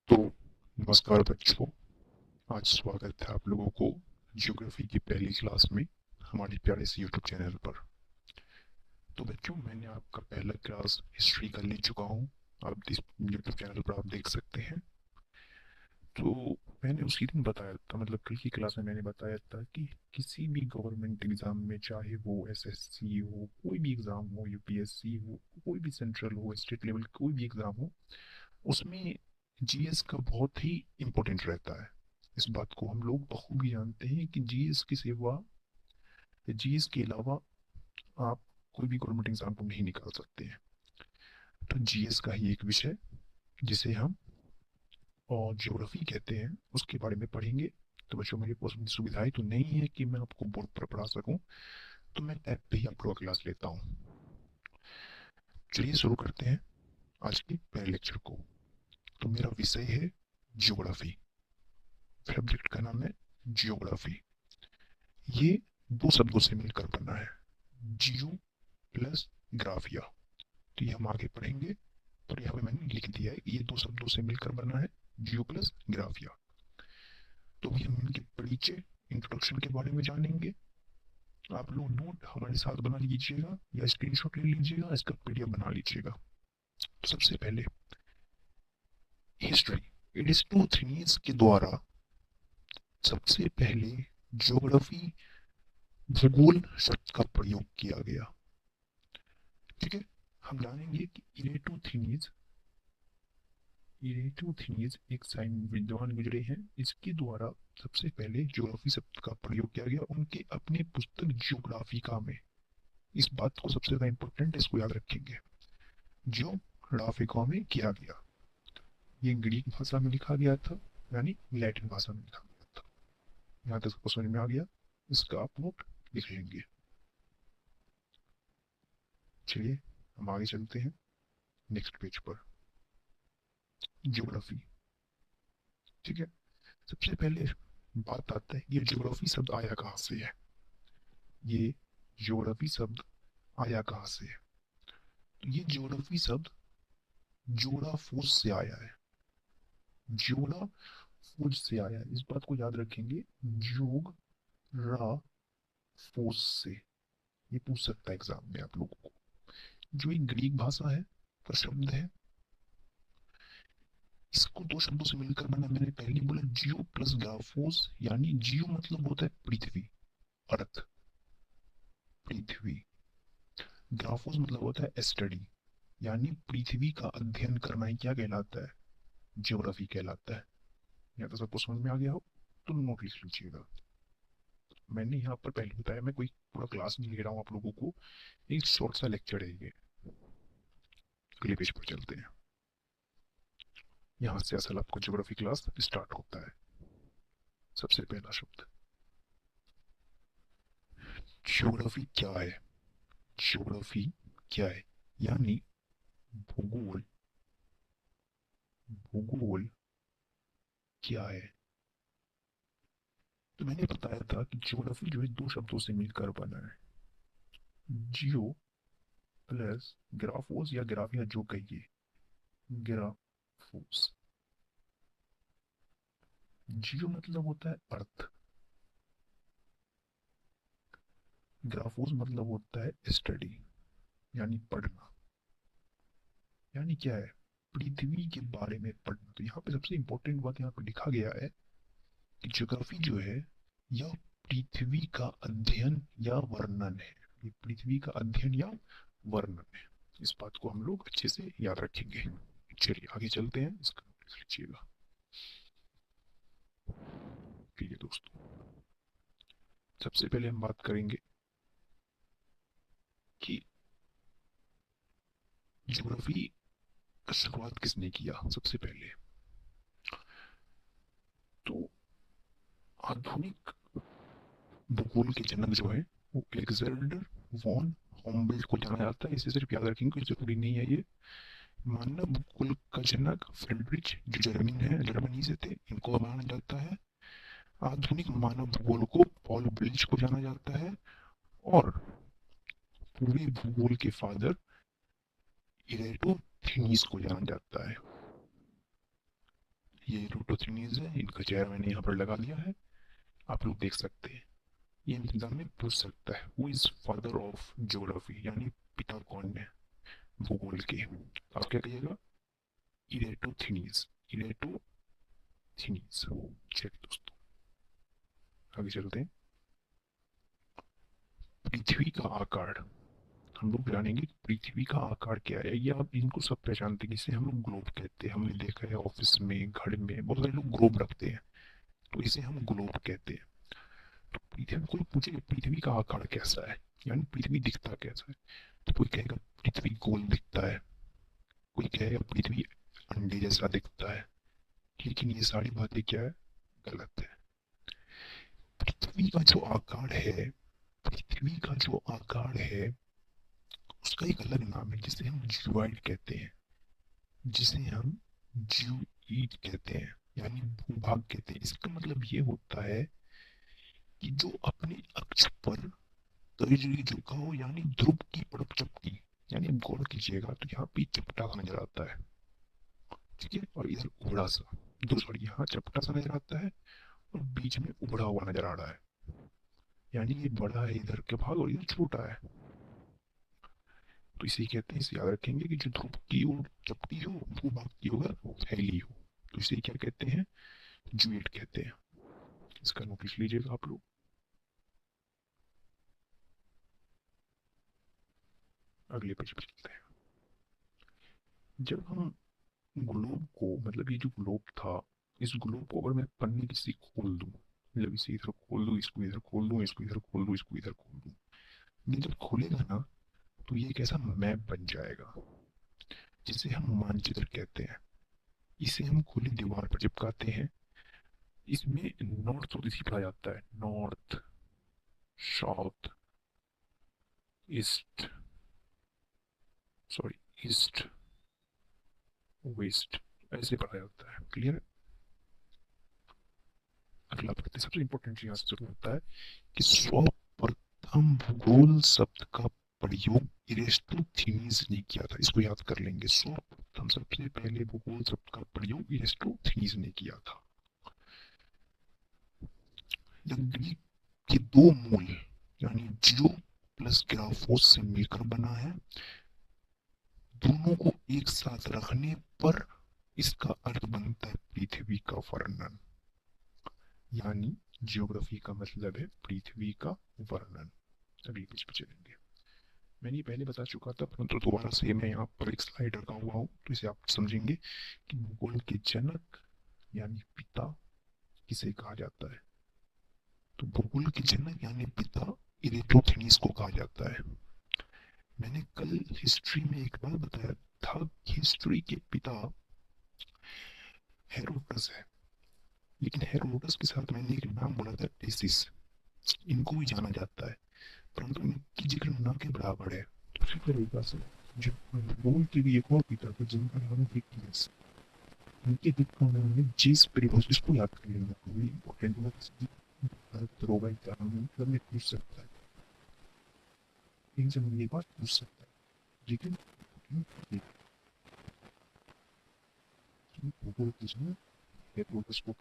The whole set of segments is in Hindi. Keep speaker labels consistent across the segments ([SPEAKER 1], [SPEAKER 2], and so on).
[SPEAKER 1] तो नमस्कार बच्चों। आज स्वागत है आप लोगों को ज्योग्राफी की पहली क्लास में हमारे प्यारे से यूट्यूब चैनल पर। तो बच्चों, मैंने आपका पहला क्लास हिस्ट्री का ले चुका हूँ। आप इस यूट्यूब चैनल पर आप देख सकते हैं। तो मैंने उसी दिन बताया था, मतलब कल की क्लास में मैंने बताया था कि किसी भी गवर्नमेंट एग्जाम में, चाहे वो एसएससी हो, कोई भी एग्जाम हो, यूपीएससी हो, कोई भी सेंट्रल हो, स्टेट लेवल कोई भी एग्जाम हो, उसमें जीएस का बहुत ही इम्पोर्टेंट रहता है। इस बात को हम लोग बखूबी जानते हैं कि जीएस की सेवा, जीएस के अलावा आप कोई भी गवर्नमेंट एग्जाम को नहीं निकाल सकते हैं। तो जीएस का ही एक विषय जिसे हम और ज्योग्राफी कहते हैं, उसके बारे में पढ़ेंगे। तो बच्चों, मेरी पॉसिबल सुविधाएं तो नहीं है कि मैं आपको बोर्ड पर पढ़ा सकूं, तो मैं टैब पे ही आप लोगों का क्लास लेता हूँ। चलिए शुरू करते हैं आज के पहले लेक्चर को। तो मेरा विषय है ज्योग्राफी। सब्जेक्ट का नाम है जियोग्राफी। ये दो शब्दों से मिलकर बना है, जियो प्लस ग्राफिया। तो ये हम आगे पढ़ेंगे। पर यहाँ पे मैंने लिख दिया है कि ये दो शब्दों से मिलकर बना है, जियो प्लस ग्राफिया। तो भी हम इनके परिचय, इंट्रोडक्शन के बारे में जानेंगे। आप लोग नोट हमारे साथ बना लीजिएगा या स्क्रीनशॉट ले लीजिएगा, इसका पीडीएफ बना लीजिएगा। तो सबसे पहले हिस्ट्री। एरिस्टोथेनियस के द्वारा सबसे पहले ज्योग्राफी, भूगोल शब्द का प्रयोग किया गया। ठीक है। हम जानेंगे कि इरेटोथेनियस एक साइन विद्वान गुजरे हैं। इसके द्वारा सबसे पहले ज्योग्राफी शब्द का प्रयोग किया गया उनके अपने पुस्तक जियोग्राफिका में। इस बात को सबसे ज्यादा इंपॉर्टेंट, इसको याद रखेंगे, जियोग्राफिका में किया गया। ये ग्रीक भाषा में लिखा गया था, यानी लैटिन भाषा में लिखा गया था। यहाँ तक सबको समझ में आ गया। इसका आप नोट लिख लेंगे। चलिए हम आगे चलते हैं नेक्स्ट पेज पर। ज्योग्राफी। ठीक है। सबसे पहले बात आता है, ये ज्योग्राफी शब्द आया कहाँ से है। ये ज्योग्राफी शब्द आया कहाँ से है। तो ये ज्योग्राफी शब्द जोड़ाफोस से आया है। जोड़ाफोस से आया है, इस बात को याद रखेंगे। जोग रा फोस से। ये पूछ सकता है एग्जाम में आप लोगों को। जो एक ग्रीक भाषा है का शब्द है, इसको दो शब्दों से मिलकर बना। मैंने पहले बोला जियो प्लस ग्राफोस, यानी जियो मतलब होता है पृथ्वी, अर्थ, पृथ्वी। ग्राफोस मतलब होता है स्टडी, यानी पृथ्वी का अध्ययन करना ही क्या कहलाता है, ज्योग्राफी कहलाता है। या तो सबको समझ में आ गया हो तो नोट लिख लीजिएगा। मैंने यहाँ पर पहले बताया, मैं कोई पूरा क्लास नहीं ले रहा हूँ आप लोगों को, एक शॉर्ट सा लेक्चर है ये। अगले पेज पर चलते हैं। यहाँ से असल आपको ज्योग्राफी क्लास स्टार्ट होता है। सबसे पहला शब्द, ज्योग्राफी क्या है। ज्योग्राफी क्या है, यानी भूगोल। भूगोल क्या है। तो मैंने बताया था कि ज्योग्राफी जो है दो शब्दों से मिलकर बना है, जियो प्लस ग्राफोस या ग्राफिया, जो कहिए, ग्राफोस। जियो मतलब होता है अर्थ, ग्राफोस मतलब होता है स्टडी, यानी पढ़ना। यानी क्या है, पृथ्वी के बारे में पढ़ना। तो यहाँ पे सबसे इंपॉर्टेंट बात यहाँ पे लिखा गया है कि ज्योग्राफी जो है यह पृथ्वी का अध्ययन या वर्णन है। ये पृथ्वी का अध्ययन या वर्णन है। इस बात को हम लोग अच्छे से याद रखेंगे। चलिए आगे चलते हैं, इसका नोट लिख लीजिएगा। प्रिय दोस्तों, सबसे पहले हम बात करेंगे कि ज्योग्राफी का शुरुआत किसने किया। सबसे पहले तो आधुनिक भूगोल के जनक जो है वो एलेक्जेंडर वॉन हम्बल्ट को जाना जाता है। इसे सिर्फ याद रखेंगे, जरूरी नहीं है ये। मानव भूगोल का जनक फ्रेडरिच, जो जर्मन है, जर्मनी से थे, इनको माना जाता है। आधुनिक मानव भूगोल को पॉल ब्रिज को जाना जाता है। और पूरे भूगोल के फादर इरेटोथेनिस को जाना जाता है। ये रूटोथिनीज है, इनका चेहरा मैंने यहाँ पर लगा दिया है, आप लोग देख सकते हैं। ये एग्जाम में पूछ सकता है, who is father of geography, यानी पिता कौन है भूगोल के। आप क्या कहिएगा? इरेटोथिनीज, इरेटोथिनीज। चलिए दोस्तों, आगे चलते हैं। पृथ्वी का आकार, हम लोग जानेंगे पृथ्वी का आकार क्या है। ये आप इनको सब पहचानते हैं, इसे हम लोग ग्लोब कहते हैं। हमने देखा है ऑफिस में, घर में बहुत सारे लोग ग्लोब रखते हैं, तो इसे हम ग्लोब कहते हैं। तो पृथ्वी, कोई पूछे पृथ्वी का आकार कैसा है, यानी पृथ्वी दिखता कैसा है, तो कोई कहेगा पृथ्वी गोल दिखता है, कोई कहेगा पृथ्वी अंडे जैसा दिखता है। लेकिन ये सारी बातें क्या है? गलत है। पृथ्वी का जो आकार है, पृथ्वी का जो आकार है उसका एक अलग नाम है, जिसे हम ज्यूइड कहते हैं, जिसे हम ज्यूइड कहते हैं, यानी भूभाग कहते हैं। इसका मतलब ये होता है कि जो अपने अक्ष पर तर्जनी झुका हो, यानी ध्रुव की तरफ चपटी, यानी आप गौर कीजिएगा तो यहाँ पे चपटा सा नजर आता है, ठीक है, और इधर उबड़ा सा, दो सॉरी, यहाँ चपटा सा नजर आता है और बीच में उबड़ा हुआ नजर आ रहा है, यानी ये बड़ा है इधर के भाग और इधर छोटा है। तो इसे कहते हैं, इसे याद रखेंगे कि जो ध्रुव की ओर चपटी हो, भूभाग की ओर फैली हो, तो इसे क्या कहते हैं? ज्यूइड कहते हैं। इसका नोटिस लीजिएगा आप लोग। अगले पेज पे चलते हैं। जब हम ग्लोब को, मतलब ये जो ग्लोब था, इस ग्लोब को अगर मैं पन्ने किसी खोल दूं, मतलब इसे इधर खोल दूं, इसको इधर खोल दूं, इसको इधर खोल दूं, इसको इधर खोल दूं, ये जब खोलेगा ना तो ये एक ऐसा मैप बन जाएगा जिसे हम मानचित्र कहते हैं। इसे हम खुली दीवार पर चिपकाते हैं। इसमें नॉर्थ साउथ इसी पढ़ा जाता है, north south east, sorry east west, ऐसे पढ़ा जाता है। क्लियर? अगला पढ़ते, सबसे इंपॉर्टेंट यहाँ से शुरू होता है कि सर्वप्रथम भूगोल शब्द का प्रयोग इरेस्टोथीनीज ने किया था। इसको याद कर लेंगे, सर्वप्रथम, सबसे पहले भूगोल शब्द का प्रयोग इरेस्टोथीनीज ने किया था। यह ग्रीक के दो मूल, यानी जियो प्लस ग्राफोस से मिलकर बना है। दोनों को एक साथ रखने पर इसका अर्थ बनता है पृथ्वी का वर्णन, यानी जियोग्राफी का मतलब है पृथ्वी का वर्णन। अगली पेज पे चलेंगे। मैंने ये पहले बता चुका था, परंतु दोबारा से मैं यहाँ पर एक स्लाइड रखा हुआ हूँ, तो इसे आप समझेंगे कि भूगोल के जनक यानी पिता किसे कहा जाता है। तो भूगोल के जनक यानी पिता इरेटोथेनीस को कहा जाता है। मैंने कल हिस्ट्री में एक बार बताया था, हिस्ट्री के पिता हेरोडोटस है, लेकिन हेरोडोटस के साथ मैंने एक नाम बोला था टेसिस, इनको भी जाना जाता है, परंतु इनकी जिक्र न के बराबर है। उसी तरीका से जो भूगोल के भी एक और पिता थे जिनका नाम है हिकलियस, इनके पिता का नाम है जीस पेरिबस। इसको याद कर लेना, कोई इंपॉर्टेंट होगा एग्जाम में, मतलब मैं पूछ सकता है, एग्जाम में ये बात पूछ सकता है, लेकिन भूगोल की जो हेरोडोटस को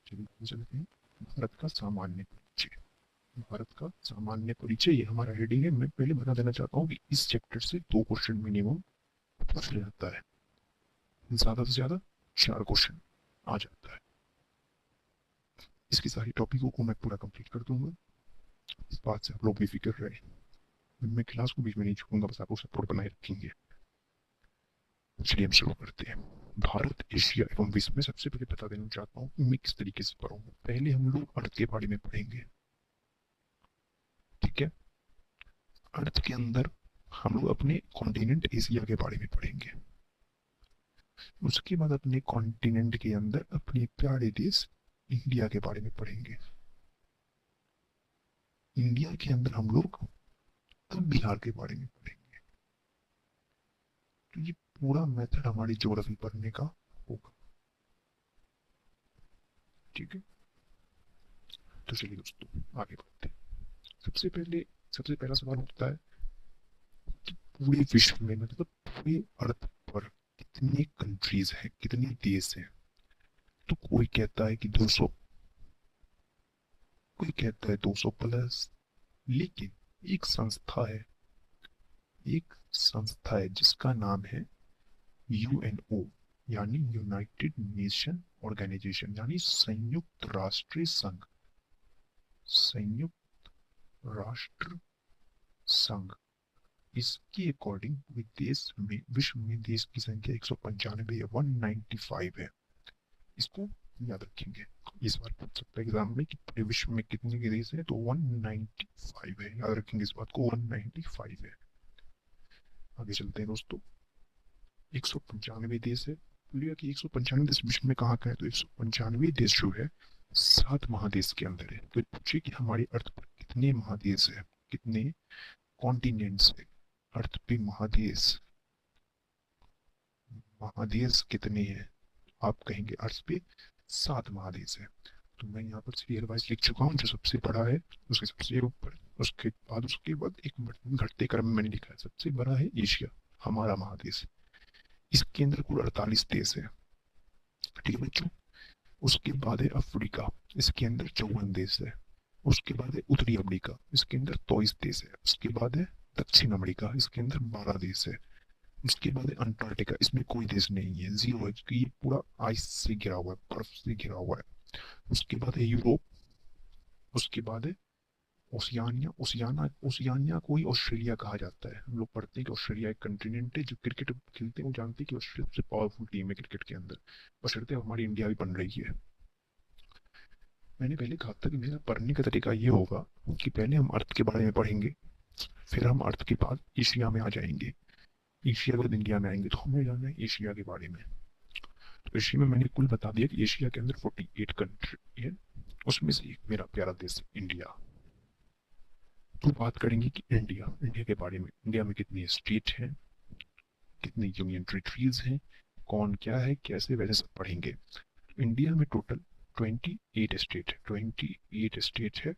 [SPEAKER 1] चलते हैं। भारत का सामान्य परिचय, भारत का सामान्य परिचय, ये हमारा हेडिंग है। मैं पहले बता देना चाहता हूँ कि इस चैप्टर से 2 क्वेश्चन मिनिमम पूछ जाता है, ज्यादा से ज्यादा 4 क्वेश्चन आ जाता है। इसकी सारी टॉपिकों को मैं पूरा कंप्लीट कर दूंगा, इस बात से आप लोग बेफिक्र रहे। मैं क्लास को बीच में नहीं छोड़ूंगा, बस आपको सपोर्ट बनाए रखेंगे। चलिए हम शुरू करते हैं। भारत, एशिया एवं विश्व में सबसे पहले बता देना चाहता हूँ मैं किस तरीके से पढ़ूंगा। पहले हम लोग अर्थ के बारे में पढ़ेंगे, ठीक है। अर्थ के अंदर हम लोग अपने कॉन्टिनेंट एशिया के बारे में पढ़ेंगे। उसके बाद अपने कॉन्टिनेंट के अंदर अपने प्यारे देश इंडिया के बारे में पढ़ेंगे। इंडिया के अंदर हम लोग अब बिहार के बारे में पढ़ेंगे। तो ये पूरा मेथड हमारी ज्योग्राफी पढ़ने का होगा, ठीक है। तो चलिए दोस्तों आगे बढ़ते हैं। सबसे पहला सवाल उठता है कि पूरे विश्व में, मतलब पूरे अर्थ पर कितने कंट्रीज हैं, कितने देश हैं? तो कोई कहता है कि 200, कोई कहता है 200 प्लस। लेकिन एक संस्था है, एक संस्था है जिसका नाम है यूएनओ, यानी यूनाइटेड नेशन ऑर्गेनाइजेशन, यानी संयुक्त राष्ट्र संघ, संयुक्त राष्ट्र संघ। इसके अकॉर्डिंग विदेश में, विश्व में देश की संख्या 195 है, 195 है। इसको याद रखेंगे, इस बार पूछ सकता है एग्जाम में कि पूरे विश्व में कितने के देश है, तो 195 है, याद रखेंगे इस बात को, 195 है। आगे चलते हैं दोस्तों। 195 देश है, बोलिएगा कि 195 देश विश्व में कहाँ का है, तो 195 देश जो है 7 महादेश के अंदर है। तो पूछिए कि हमारी अर्थ पर कितने महादेश है, कितने कॉन्टिनेंट्स है अर्थ पे, महादेश, महादेश कितने हैं? आप कहेंगे अर्थ पे 7 महादेश है। तो मैं यहाँ पर सीरियल वाइज लिख चुका हूँ, जो सबसे बड़ा है उसके सबसे ऊपर, उसके बाद एक घटते क्रम में मैंने लिखा है। सबसे बड़ा है एशिया, हमारा महादेश, इसके अंदर कुल 48 देश है, ठीक है बच्चों। उसके बाद है अफ्रीका, इसके अंदर 54 देश है। उसके बाद है उत्तरी अमेरिका, इसके अंदर 23 देश है। उसके बाद है दक्षिण अमेरिका, इसके अंदर 12 देश है। उसके बाद है अंटार्कटिका, इसमें कोई देश नहीं है, जीरो है, क्योंकि ये पूरा आइस से घिरा हुआ है, बर्फ से घिरा हुआ है। उसके बाद है यूरोप। उसके बाद है ओशियानिया, ओशियानिया को ही ऑस्ट्रेलिया कहा जाता है। हम लोग पढ़ते हैं कि ऑस्ट्रेलिया एक कंटिनेंट है। जो क्रिकेट खेलते हैं वो जानते हैं कि ऑस्ट्रेलिया सबसे पावरफुल टीम है क्रिकेट के अंदर, बशर्ते हमारी इंडिया भी बन रही है। मैंने पहले कहा था कि मेरा पढ़ने का तरीका ये होगा कि पहले हम अर्थ के बारे में पढ़ेंगे, फिर हम अर्थ के बाद एशिया में आ जाएंगे, एशिया के बाद इंडिया में आएंगे। तो हमें जानना है एशिया के बारे में। तो एशिया में मैंने कुल बता दिया कि एशिया के अंदर 48 कंट्री है, उसमें से एक मेरा प्यारा देश इंडिया। तो बात करेंगे कि इंडिया, इंडिया के बारे में। इंडिया में कितनी स्टेट हैं, कितनी यूनियन टेरिटरीज हैं, कौन क्या है, कैसे, वैसे सब पढ़ेंगे। इंडिया में टोटल 28 स्टेट है, 28 स्टेट है।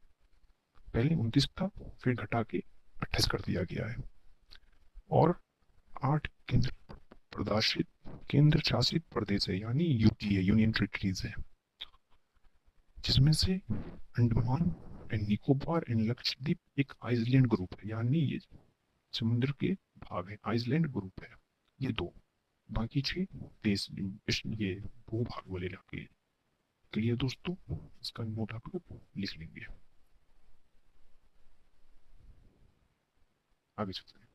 [SPEAKER 1] पहले 29 था, फिर घटा के 28 कर दिया गया है। और 8 प्रशासित, केंद्र शासित प्रदेश है, यानी यूटी है, यूनियन टेरिटरीज है, जिसमें से अंडमान एंड निकोबार एंड लक्षद्वीप एक आइसलैंड ग्रुप है, यानी ये समुद्र के भाग है, आइसलैंड ग्रुप है ये दो। बाकी 6 देश, ये भूभाग वाले इलाके। क्लियर दोस्तों, इसका नोट आप लोग लिख लेंगे। आगे चलते हैं।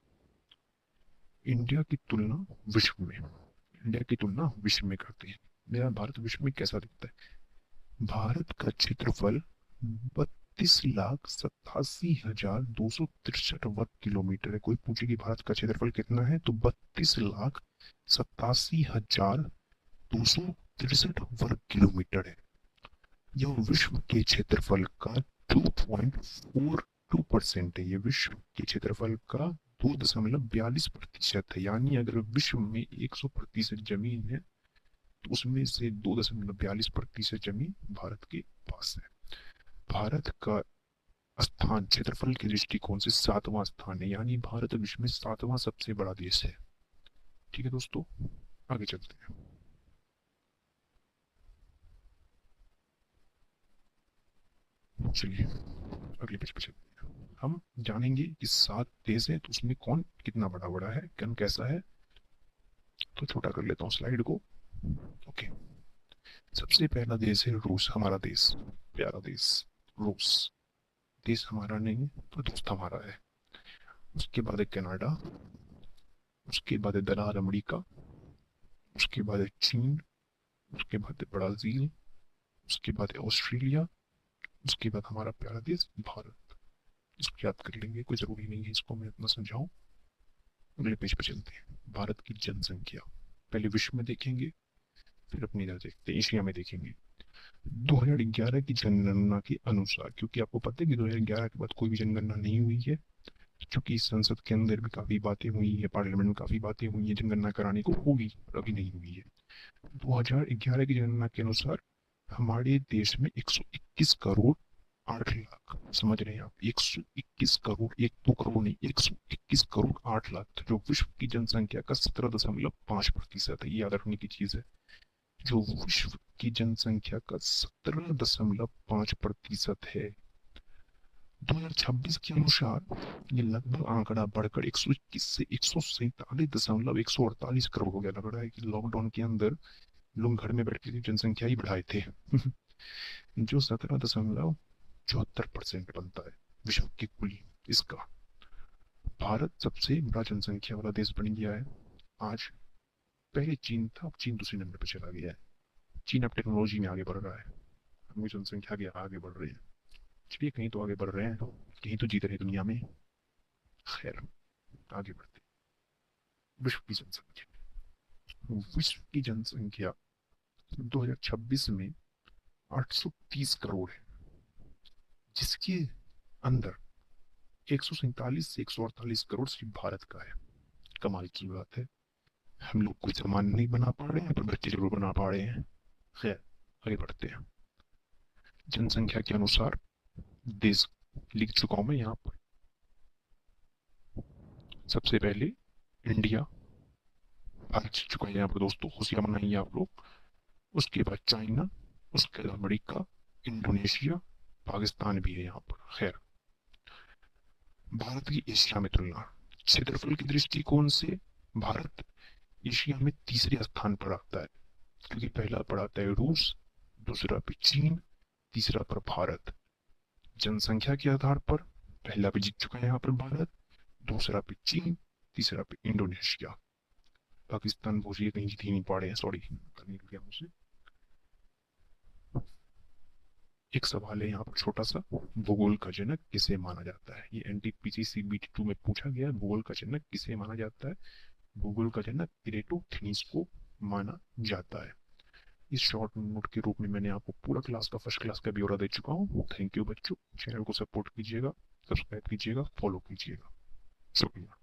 [SPEAKER 1] इंडिया की तुलना विश्व में, इंडिया की तुलना विश्व में करते हैं। मेरा भारत विश्व में कैसा दिखता है? भारत का क्षेत्रफल 32,87,263 वर्ग किलोमीटर है। कोई पूछे कि भारत का क्षेत्रफल कितना है, तो 32,87,263 वर्ग किलोमीटर है। यह विश्व के क्षेत्रफल का 2.42% है। ये विश्व के क्षेत्रफल का 2.42% है। यानी अगर विश्व में 100% जमीन है, तो उसमें से 2.42% जमीन भारत के पास है। भारत का स्थान क्षेत्रफल के दृष्टिकोण से 7वां स्थान है, यानी भारत विश्व में 7वां सबसे बड़ा देश है। ठीक है दोस्तों, आगे चलते हैं। चलिए अगले पेज पे चलते हैं। हम जानेंगे कि 7 देश है, तो उसमें कौन कितना बड़ा बड़ा है, कौन कैसा है। तो छोटा कर लेता हूँ स्लाइड को। ओके, सबसे पहला देश है रूस, हमारा देश, प्यारा देश रूस। देश हमारा नहीं तो दोस्त हमारा है। उसके बाद है कनाडा, उसके बाद है दलार अमेरिका, उसके बाद है चीन, उसके बाद है ब्राजील, उसके बाद है ऑस्ट्रेलिया, उसके बाद हमारा प्यारा देश भारत। इसको याद कर लेंगे, कोई जरूरी नहीं है इसको मैं इतना समझाऊं। अगले पेज पे चलते हैं। भारत की जनसंख्या पहले विश्व में देखेंगे, फिर अपनी इधर देखते हैं, एशिया में देखेंगे। 2011 की जनगणना के अनुसार, क्योंकि आपको पता है कि 2011 के बाद कोई भी जनगणना नहीं हुई है, क्योंकि संसद के अंदर भी काफी बातें हुई है, पार्लियामेंट में काफी बातें हुई है, जनगणना कराने को होगी, पर अभी नहीं हुई है। 2011 की जनगणना के अनुसार हमारे देश में 121 करोड़ 8 लाख, समझ रहे हैं आप? 121 करोड़, 1-2 करोड़ नहीं, 121 करोड़ 8 लाख, तो जो विश्व की जनसंख्या का 17.5% है। ये याद रखने की चीज है। जो विश्व की जनसंख्या का 17.5% है। 2026 के अनुसार ये लगभग आंकड़ा बढ़कर 121 से 147.148 करोड़ हो गया। लग रहा है कि लॉकडाउन के अंदर लोग घर में बैठ के जनसंख्या ही बढ़ाए थे। जो 17.74% बनता है विश्व की कुल इसका। भारत सबसे बड़ा जनसंख्या वाला देश बन गया है आज। पहले चीन था, अब चीन दूसरे नंबर पर चला गया है। चीन अब टेक्नोलॉजी में आगे बढ़ रहा है, हम जनसंख्या के आगे बढ़ रहे हैं। चलिए, कहीं तो आगे बढ़ रहे हैं, कहीं तो जीत रहे हैं दुनिया में। खैर, आगे बढ़ते हैं। विश्व की जनसंख्या 2026 में 830 करोड़ है, जिसके अंदर 147 से 148 करोड़ सिर्फ भारत का है। कमाल की बात है। हम लोग कोई सामान नहीं बना पा रहे हैं, पर बच्चे जरूर बना पा रहे हैं। खैर, आगे बढ़ते हैं। जनसंख्या के अनुसार देश लिख चुका हूं मैं यहाँ पर। सबसे पहले इंडिया, भारत जीत चुका है यहाँ पर दोस्तों, खुशियां मनाइए आप लोग। उसके बाद चाइना, उसके बाद अमेरिका, इंडोनेशिया, पाकिस्तान भी है यहाँ पर। खैर, भारत की एशिया में तुलना, क्षेत्रफल की दृष्टिकोण से भारत एशिया में तीसरे स्थान पर आता है, क्योंकि पहला पर आता है रूस, दूसरा पे चीन, तीसरा पर भारत। जनसंख्या के आधार पर पहला पे जीत चुका है यहाँ पर भारत, दूसरा पे चीन, तीसरा पे इंडोनेशिया। पाकिस्तान बोलिए कहीं जीत ही नहीं पा रहे हैं, सॉरी करने के लिए मुझसे। एक सवाल है यहाँ पर छोटा सा, भूगोल का जनक किसे माना जाता है? ये एनटीपीसी BT2 में पूछा गया है, भूगोल का जनक किसे माना जाता है? भूगोल का जनक इरेटोथेनीस को माना जाता है। इस शॉर्ट नोट के रूप में मैंने आपको पूरा क्लास का, फर्स्ट क्लास का ब्यौरा दे चुका हूँ। थैंक यू बच्चों, चैनल को सपोर्ट कीजिएगा, सब्सक्राइब कीजिएगा, फॉलो कीजिएगा। शुक्रिया।